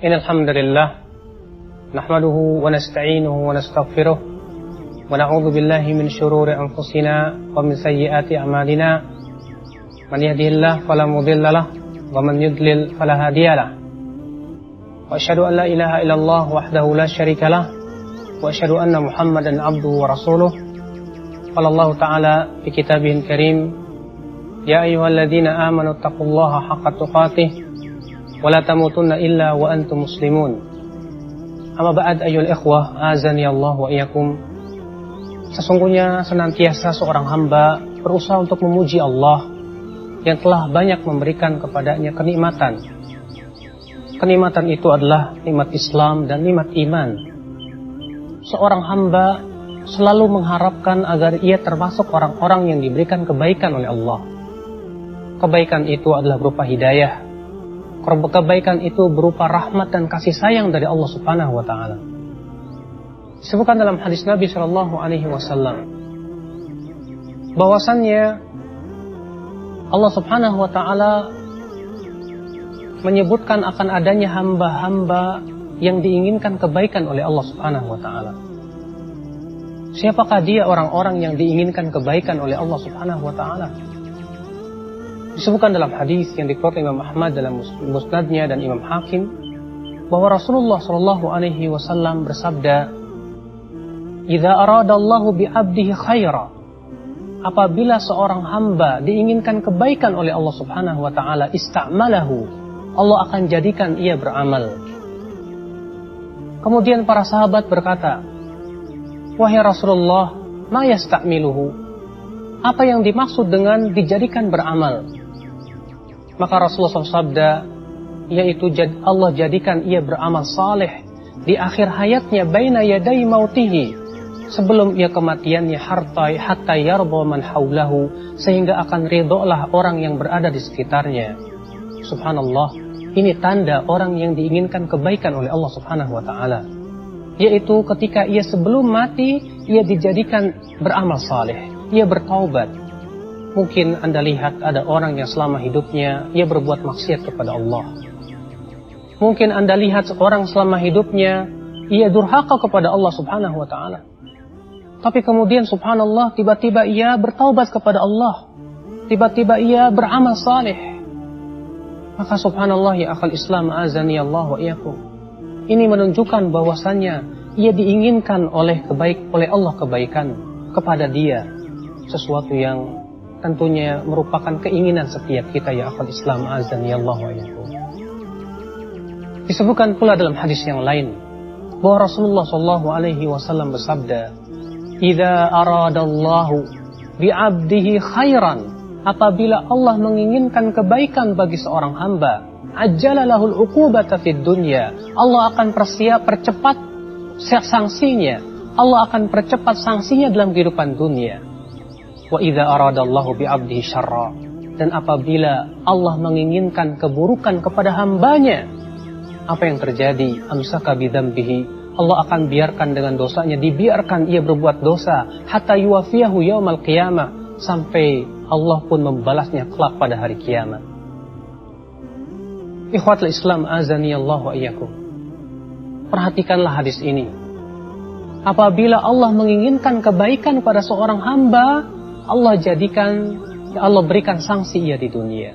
Innal hamdalillah nahmaduhu wa nasta'inuhu wa nastaghfiruh wa na'udzu billahi min shururi anfusina wa min sayyiati a'malina. Man yahdihillahu fala mudilla lahu wa man yudlil fala hadiya lahu. Wa asyhadu an la ilaha illallah wahdahu la syarika lahu wa asyhadu anna Muhammadan abduhu wa rasuluh. Qala Allah ta'ala fi kitabihil karim, ya ayyuhalladzina amanu taqullaha haqqa tuqatih wala tamutunna illa wa antum muslimun. Amma ba'd ayyuhal ikhwah, azani Allah wa iyyakum. Sesungguhnya senantiasa seorang hamba berusaha untuk memuji Allah yang telah banyak memberikan kepadanya kenikmatan. Kenikmatan itu adalah nikmat Islam dan nikmat iman. Seorang hamba selalu mengharapkan agar ia termasuk orang-orang yang diberikan kebaikan oleh Allah. Kebaikan itu adalah berupa hidayah. Kebaikan itu berupa rahmat dan kasih sayang dari Allah Subhanahu wa taala. Disebutkan dalam hadis Nabi sallallahu alaihi wasallam bahwasannya Allah Subhanahu wa taala menyebutkan akan adanya hamba-hamba yang diinginkan kebaikan oleh Allah Subhanahu wa taala. Siapakah dia orang-orang yang diinginkan kebaikan oleh Allah Subhanahu wa taala? Disebutkan dalam hadis yang dikeluarkan Imam Ahmad dalam musnadnya dan Imam Hakim bahwa Rasulullah sallallahu alaihi wasallam bersabda, "Idza aradallahu bi 'abdihi khaira." Apabila seorang hamba diinginkan kebaikan oleh Allah Subhanahu wa taala, ista'malahu. Allah akan jadikan ia beramal. Kemudian para sahabat berkata, "Wahai Rasulullah, ma yasta'miluhu?" Apa yang dimaksud dengan dijadikan beramal? Maka Rasulullah sabda, yaitu Allah jadikan ia beramal saleh di akhir hayatnya baina yaday mautihi, sebelum ia kematiannya, hatta yarda man haulahu, sehingga akan ridholah orang yang berada di sekitarnya. Subhanallah, ini tanda orang yang diinginkan kebaikan oleh Allah Subhanahu wa taala, yaitu ketika ia sebelum mati ia dijadikan beramal saleh, ia bertaubat. Mungkin Anda lihat ada orang yang selama hidupnya ia berbuat maksiat kepada Allah. Mungkin Anda lihat orang selama hidupnya ia durhaka kepada Allah Subhanahu wa taala. Tapi kemudian subhanallah, tiba-tiba ia bertaubat kepada Allah. Tiba-tiba ia beramal saleh. Maka subhanallah ya akhal Islam, azani Allah wa iyyakum. Ini menunjukkan bahwasannya ia diinginkan oleh Allah kebaikan kepada dia, sesuatu yang tentunya merupakan keinginan setiap kita ya akhal Islam, azani Allah wa iyyakum. Disebutkan pula dalam hadis yang lain bahwa Rasulullah sallallahu alaihi wasallam bersabda, "Idza aradallahu bi 'abdihi khairan." Apabila Allah menginginkan kebaikan bagi seorang hamba, ajjala lahul 'uqubata fid dunya. Allah akan percepat sanksinya. Allah akan percepat sanksinya dalam kehidupan dunia. Wa idza aradallahu bi 'abdihi syarra. Dan apabila Allah menginginkan keburukan kepada hambanya, apa yang terjadi? Amsaka bidzambihi. Allah akan biarkan dengan dosanya, dibiarkan ia berbuat dosa hatta yuwafiyahu yaumal qiyamah, sampai Allah pun membalasnya kelak pada hari kiamat. Ikhwatul Islam, azani Allah wa iyyakum. Perhatikanlah hadis ini. Apabila Allah menginginkan kebaikan pada seorang hamba, Allah berikan sanksi ia di dunia.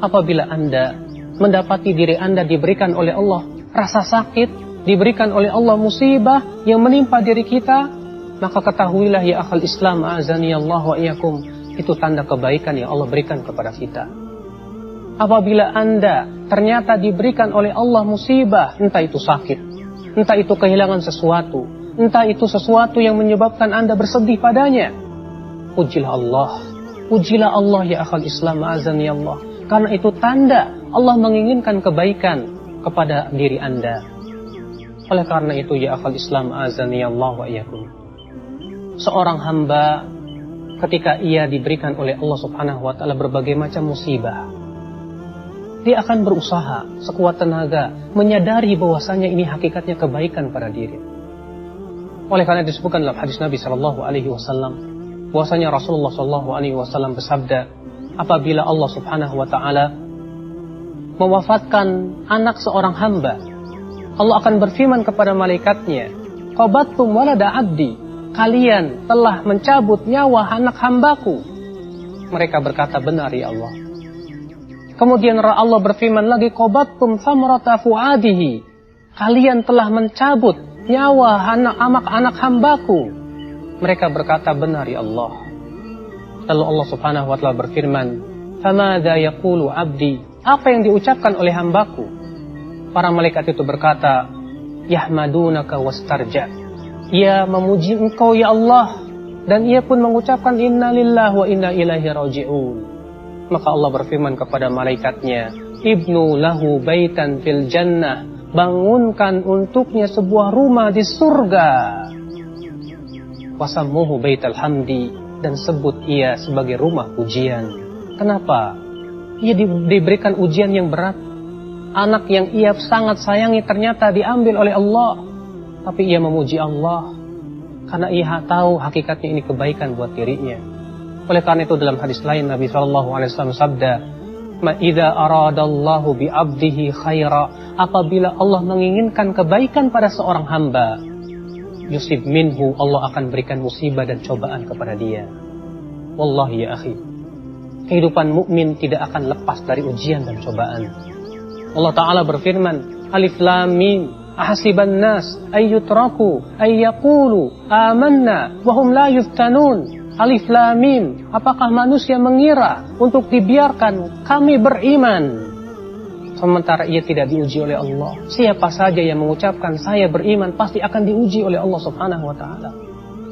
Apabila Anda mendapati diri Anda diberikan oleh Allah rasa sakit, diberikan oleh Allah musibah yang menimpa diri kita, maka ketahuilah ya akhal Islam, azani Allah wa iyyakum, itu tanda kebaikan yang Allah berikan kepada kita. Apabila Anda ternyata diberikan oleh Allah musibah, entah itu sakit, entah itu kehilangan sesuatu, entah itu sesuatu yang menyebabkan Anda bersedih padanya, pujilah Allah ya akhal Islam, azani Allah, karena itu tanda Allah menginginkan kebaikan kepada diri Anda. Oleh karena itu ya akhal Islam, azani Allah wa iyyakum, seorang hamba ketika ia diberikan oleh Allah Subhanahu wa taala berbagai macam musibah, dia akan berusaha sekuat tenaga menyadari bahwasanya ini hakikatnya kebaikan pada diri. Oleh karena disebutkan dalam hadis Nabi sallallahu alaihi wasallam bahwasanya Rasulullah sallallahu alaihi wasallam bersabda, apabila Allah Subhanahu wa taala mewafatkan anak seorang hamba, Allah akan berfirman kepada malaikatnya, qabattum walada abdi, kalian telah mencabut nyawa anak hambaku. Mereka berkata, benar ya Allah. Kemudian Allah berfirman lagi, qabattum thamrata fuadihi, kalian telah mencabut nyawa anak hambaku. Mereka berkata, benar ya Allah. Lalu Allah subhanahu wa ta'ala berfirman, famadha yaqulu abdi, apa yang diucapkan oleh hambaku? Para malaikat itu berkata, yahmadunaka wastarja, ia memuji engkau ya Allah, dan ia pun mengucapkan inna lillahi wa inna ilaihi raji'un. Maka Allah berfirman kepada malaikatnya, ibnu lahu baitan fil jannah, bangunkan untuknya sebuah rumah di surga. Wasammuhu baital hamdi, dan sebut ia sebagai rumah pujian. Kenapa? Ia diberikan ujian yang berat. Anak yang ia sangat sayangi ternyata diambil oleh Allah. Tapi ia memuji Allah karena ia tahu hakikatnya ini kebaikan buat dirinya. Oleh karena itu dalam hadis lain Nabi SAW sabda, ma idza aradallahu bi 'abdihi khaira, apabila Allah menginginkan kebaikan pada seorang hamba, yusib minhu, Allah akan berikan musibah dan cobaan kepada dia. Wallahi ya akhi, kehidupan mukmin tidak akan lepas dari ujian dan cobaan. Allah Ta'ala berfirman, Alif Lam Mim, ahasiban nas ayyutraku ayyaqulu amanna wahum la yuftanun. Alif Lam Mim, apakah manusia mengira untuk dibiarkan kami beriman sementara ia tidak diuji oleh Allah? Siapa saja yang mengucapkan saya beriman pasti akan diuji oleh Allah Subhanahu wa ta'ala.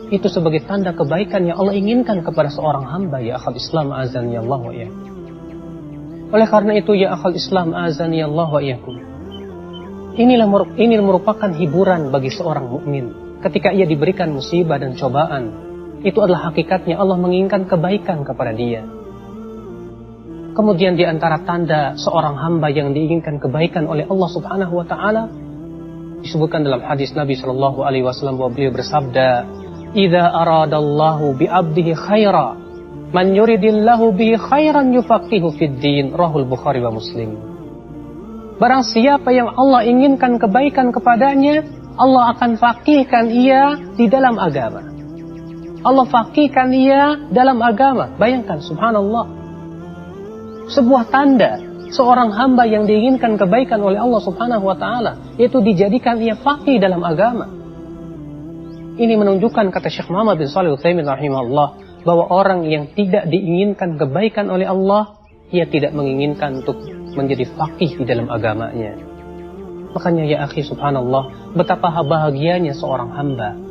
Itu sebagai tanda kebaikan yang Allah inginkan kepada seorang hamba. Ya akhal Islam azani Allah wa iyyakum. Oleh karena itu ya akhal Islam azani Allah wa iyyakum, ini merupakan hiburan bagi seorang mukmin. Ketika ia diberikan musibah dan cobaan, itu adalah hakikatnya Allah menginginkan kebaikan kepada dia. Kemudian di antara tanda seorang hamba yang diinginkan kebaikan oleh Allah Subhanahu wa ta'ala, disebutkan dalam hadis Nabi SAW bahwa beliau bersabda, idza aradallahu bi 'abdihi khaira, man yuridillahu bihi khairan yufaqihu fid din, rahul Bukhari wa Muslim. Barang siapa yang Allah inginkan kebaikan kepadanya, Allah akan faqihkan ia di dalam agama. Allah faqihkan ia dalam agama. Bayangkan, subhanallah, sebuah tanda seorang hamba yang diinginkan kebaikan oleh Allah Subhanahu wa ta'ala, yaitu dijadikan ia faqih dalam agama. Ini menunjukkan, kata Syekh Muhammad bin Shalih Al-Utsaimin rahimahullah, bahwa orang yang tidak diinginkan kebaikan oleh Allah, ia tidak menginginkan untuk menjadi faqih di dalam agamanya. Makanya ya akhi, subhanallah, betapa bahagianya seorang hamba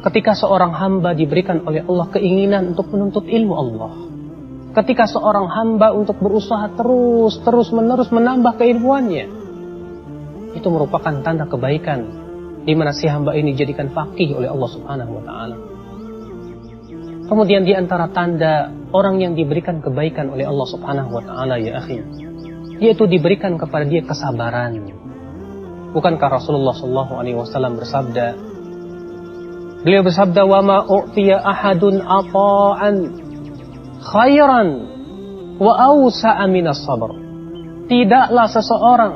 ketika seorang hamba diberikan oleh Allah keinginan untuk menuntut ilmu Allah. Ketika seorang hamba untuk berusaha terus menerus menambah keilmuannya, itu merupakan tanda kebaikan di mana si hamba ini dijadikan faqih oleh Allah Subhanahu wa ta'ala. Kemudian di antara tanda orang yang diberikan kebaikan oleh Allah Subhanahu wa ta'ala ya akhi, yaitu diberikan kepada dia kesabaran. Bukankah Rasulullah SAW bersabda, beliau bersabda, wa ma u'tiya ahadun ata'an khairan wa awsa'a minas sabr. Tidaklah seseorang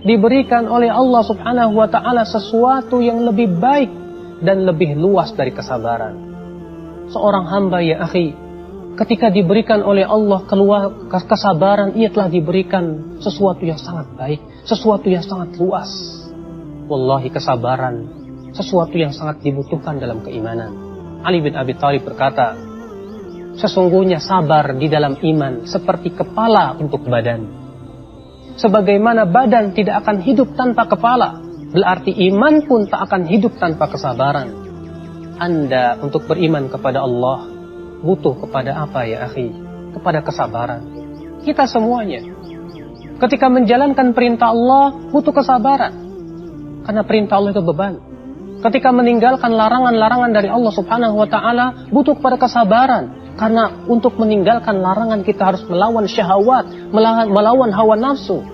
diberikan oleh Allah Subhanahu wa ta'ala sesuatu yang lebih baik dan lebih luas dari kesabaran. Seorang hamba ya akhi, ketika diberikan oleh Allah kesabaran, ia telah diberikan sesuatu yang sangat baik, sesuatu yang sangat luas. Wallahi, kesabaran sesuatu yang sangat dibutuhkan dalam keimanan. Ali bin Abi Thalib berkata, sesungguhnya sabar di dalam iman seperti kepala untuk badan. Sebagaimana badan tidak akan hidup tanpa kepala, berarti iman pun tak akan hidup tanpa kesabaran. Anda untuk beriman kepada Allah butuh kepada apa ya akhi? Kepada kesabaran. Kita semuanya ketika menjalankan perintah Allah butuh kesabaran, karena perintah Allah itu beban. Ketika meninggalkan larangan-larangan dari Allah Subhanahu wa ta'ala butuh kepada kesabaran, karena untuk meninggalkan larangan kita harus melawan syahwat, melawan hawa nafsu.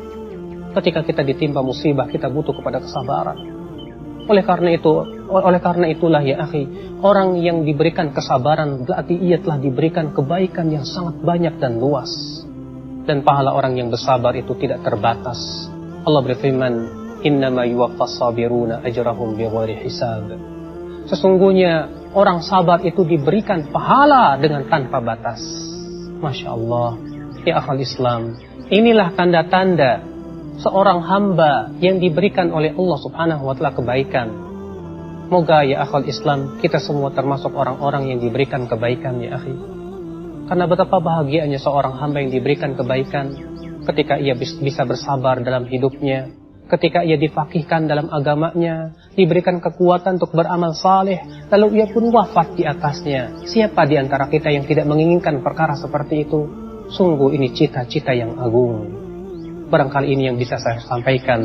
Ketika kita ditimpa musibah kita butuh kepada kesabaran. Oleh karena itulah ya akhi, orang yang diberikan kesabaran berarti ia telah diberikan kebaikan yang sangat banyak dan luas. Dan pahala orang yang bersabar itu tidak terbatas. Allah berfirman, innama yuwaffas sabiruna ajrahum bighairi hisab. Sesungguhnya orang sabar itu diberikan pahala dengan tanpa batas. Masya Allah. Ya akhal Islam, inilah tanda-tanda seorang hamba yang diberikan oleh Allah subhanahu wa ta'ala kebaikan. Moga ya akhal Islam, kita semua termasuk orang-orang yang diberikan kebaikan ya akhi. Karena betapa bahagianya seorang hamba yang diberikan kebaikan ketika ia bisa bersabar dalam hidupnya, ketika ia difaqihkan dalam agamanya, diberikan kekuatan untuk beramal saleh, lalu ia pun wafat di atasnya. Siapa di antara kita yang tidak menginginkan perkara seperti itu? Sungguh ini cita-cita yang agung. Barangkali ini yang bisa saya sampaikan.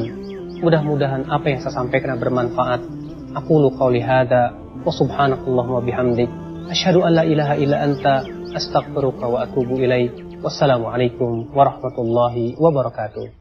Mudah-mudahan apa yang saya sampaikan bermanfaat. Aqulu qawli hadza wa subhanakallahumma bihamdik asyhadu an la ilaha illa anta astaghfiruka wa atubu ilaik. Wassalamualaikum warahmatullahi wabarakatuh.